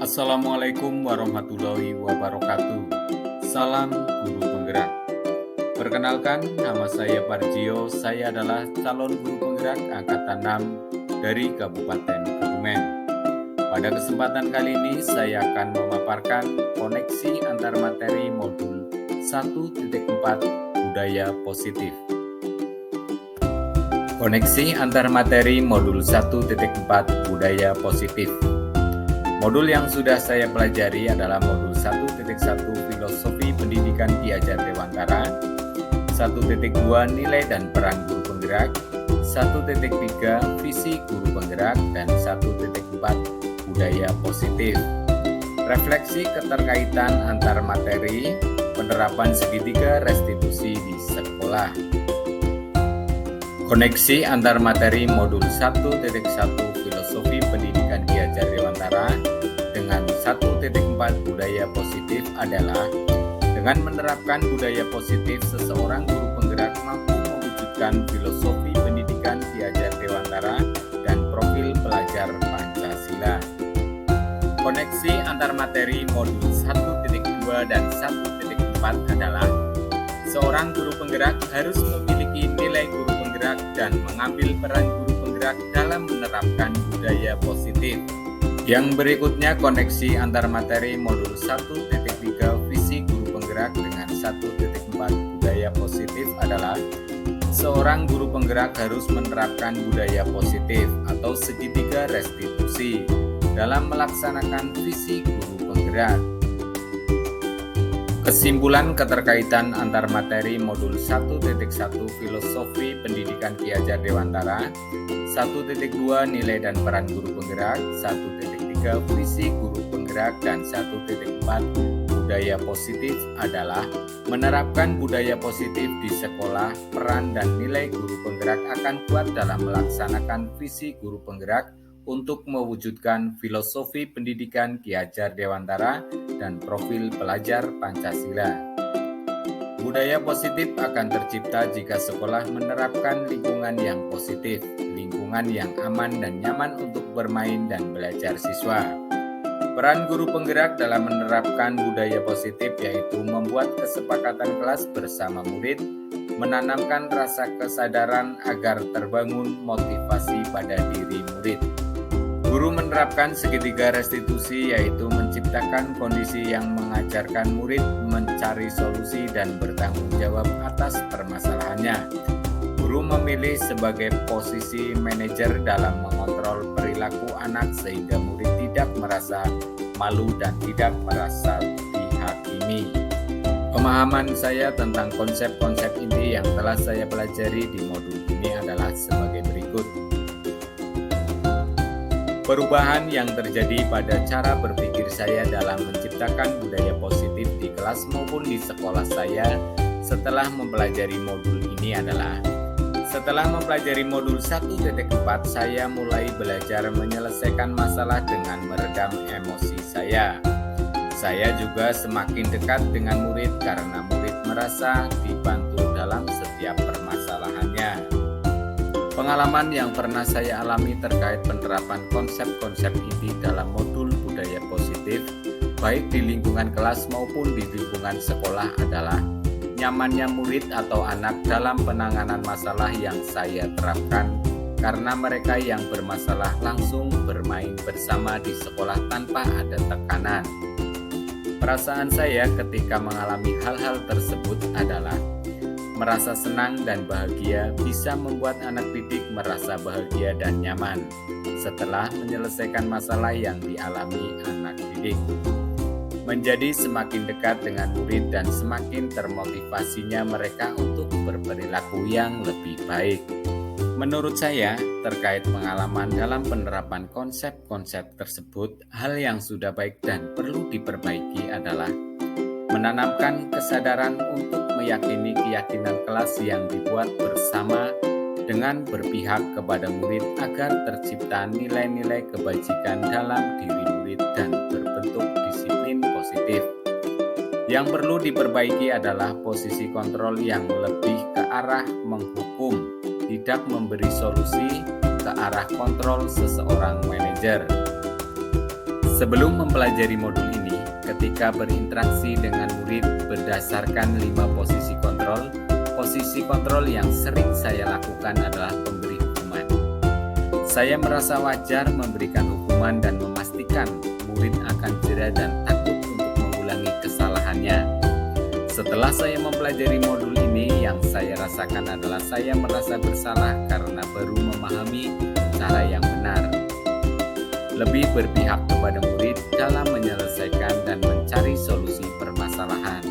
Assalamualaikum warahmatullahi wabarakatuh. Salam guru penggerak. Perkenalkan, nama saya Parjio. Saya adalah calon guru penggerak angkatan 6 dari Kabupaten Kebumen. Pada kesempatan kali ini saya akan memaparkan koneksi antar materi modul 1.4 Budaya Positif. Koneksi antar materi modul 1.4 Budaya Positif. Modul yang sudah saya pelajari adalah modul 1.1 Filosofi Pendidikan Ki Hajar Dewantara, 1.2 Nilai dan Peran Guru Penggerak, 1.3 Visi Guru Penggerak, dan 1.4 Budaya Positif. Refleksi keterkaitan antar materi, penerapan segitiga restitusi di sekolah. Koneksi antar materi modul 1.1 Filosofi Pendidikan Ki Hajar Dewantara dengan 1.4 Budaya Positif adalah dengan menerapkan budaya positif, seseorang guru penggerak mampu mewujudkan filosofi pendidikan Ki Hajar Dewantara dan profil pelajar Pancasila. Koneksi antar materi modul 1.2 dan 1.4 adalah seorang guru penggerak harus memiliki nilai guru penggerak dan mengambil peran guru penggerak dalam menerapkan budaya positif. Yang berikutnya koneksi antar materi modul 1.3 Visi Guru Penggerak dengan 1.4 Budaya Positif adalah seorang guru penggerak harus menerapkan budaya positif atau segitiga restitusi dalam melaksanakan visi guru penggerak. Kesimpulan keterkaitan antar materi modul 1.1 Filosofi Pendidikan Ki Hajar Dewantara, 1.2 Nilai dan Peran Guru Penggerak, 1.3 Visi Guru Penggerak, dan 1.4 Budaya Positif adalah menerapkan budaya positif di sekolah. Peran dan nilai guru penggerak akan kuat dalam melaksanakan visi guru penggerak untuk mewujudkan filosofi pendidikan Ki Hajar Dewantara dan profil pelajar Pancasila. Budaya positif akan tercipta jika sekolah menerapkan lingkungan yang positif, lingkungan yang aman dan nyaman untuk bermain dan belajar siswa. Peran guru penggerak dalam menerapkan budaya positif yaitu membuat kesepakatan kelas bersama murid, menanamkan rasa kesadaran agar terbangun motivasi pada diri murid. Guru menerapkan segitiga restitusi yaitu menciptakan kondisi yang mengajarkan murid mencari solusi dan bertanggung jawab atas permasalahannya. Guru memilih sebagai posisi manajer dalam mengontrol perilaku anak sehingga murid tidak merasa malu dan tidak merasa dihakimi. Pemahaman saya tentang konsep-konsep inti yang telah saya pelajari di modul ini adalah sebagai berikut. Perubahan yang terjadi pada cara berpikir saya dalam menciptakan budaya positif di kelas maupun di sekolah saya setelah mempelajari modul ini adalah setelah mempelajari modul 1.4 saya mulai belajar menyelesaikan masalah dengan meredam emosi saya. Saya juga semakin dekat dengan murid karena murid merasa dibantu dalam setiap permasalahannya. Pengalaman yang pernah saya alami terkait penerapan konsep-konsep inti dalam modul budaya positif, baik di lingkungan kelas maupun di lingkungan sekolah adalah nyamannya murid atau anak dalam penanganan masalah yang saya terapkan karena mereka yang bermasalah langsung bermain bersama di sekolah tanpa ada tekanan. Perasaan saya ketika mengalami hal-hal tersebut adalah merasa senang dan bahagia bisa membuat anak didik merasa bahagia dan nyaman setelah menyelesaikan masalah yang dialami anak didik. Menjadi semakin dekat dengan murid dan semakin termotivasinya mereka untuk berperilaku yang lebih baik. Menurut saya, terkait pengalaman dalam penerapan konsep-konsep tersebut, hal yang sudah baik dan perlu diperbaiki adalah menanamkan kesadaran untuk meyakini keyakinan kelas yang dibuat bersama dengan berpihak kepada murid agar tercipta nilai-nilai kebajikan dalam diri murid dan berbentuk disiplin positif. Yang perlu diperbaiki adalah posisi kontrol yang lebih ke arah menghukum, tidak memberi solusi ke arah kontrol seseorang manajer. Sebelum mempelajari modul ini, ketika berinteraksi dengan murid berdasarkan 5 posisi kontrol yang sering saya lakukan adalah pemberi hukuman. Saya merasa wajar memberikan hukuman dan memastikan murid akan jera dan takut untuk mengulangi kesalahannya. Setelah saya mempelajari modul ini, yang saya rasakan adalah saya merasa bersalah karena baru memahami cara yang benar. Lebih berpihak kepada murid dalam menyelesaikan dan mencari solusi permasalahan.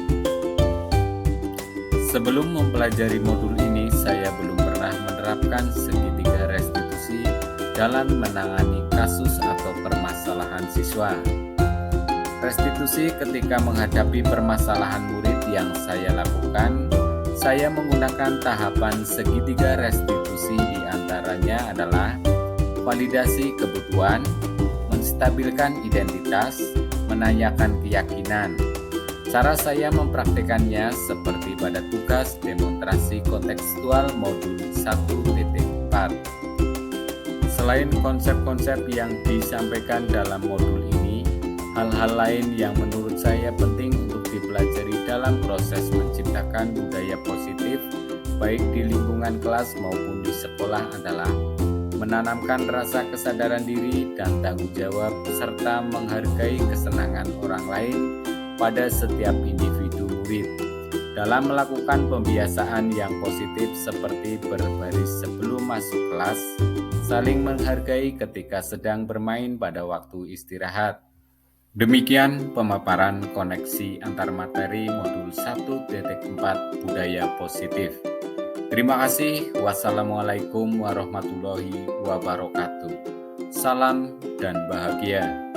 Sebelum mempelajari modul ini, saya belum pernah menerapkan segitiga restitusi dalam menangani kasus atau permasalahan siswa. Restitusi ketika menghadapi permasalahan murid yang saya lakukan, saya menggunakan tahapan segitiga restitusi, diantaranya adalah validasi kebutuhan, menstabilkan identitas, menanyakan keyakinan. Cara saya mempraktikannya seperti pada tugas demonstrasi kontekstual modul 1.4. Selain konsep-konsep yang disampaikan dalam modul ini, hal-hal lain yang menurut saya penting untuk dipelajari dalam proses menciptakan budaya positif baik di lingkungan kelas maupun di sekolah adalah menanamkan rasa kesadaran diri dan tanggung jawab serta menghargai kesenangan orang lain pada setiap individu murid. Dalam melakukan pembiasaan yang positif seperti berbaris sebelum masuk kelas, saling menghargai ketika sedang bermain pada waktu istirahat. Demikian pemaparan koneksi antar materi modul 1.4 Budaya Positif. Terima kasih. Wassalamualaikum warahmatullahi wabarakatuh. Salam dan bahagia.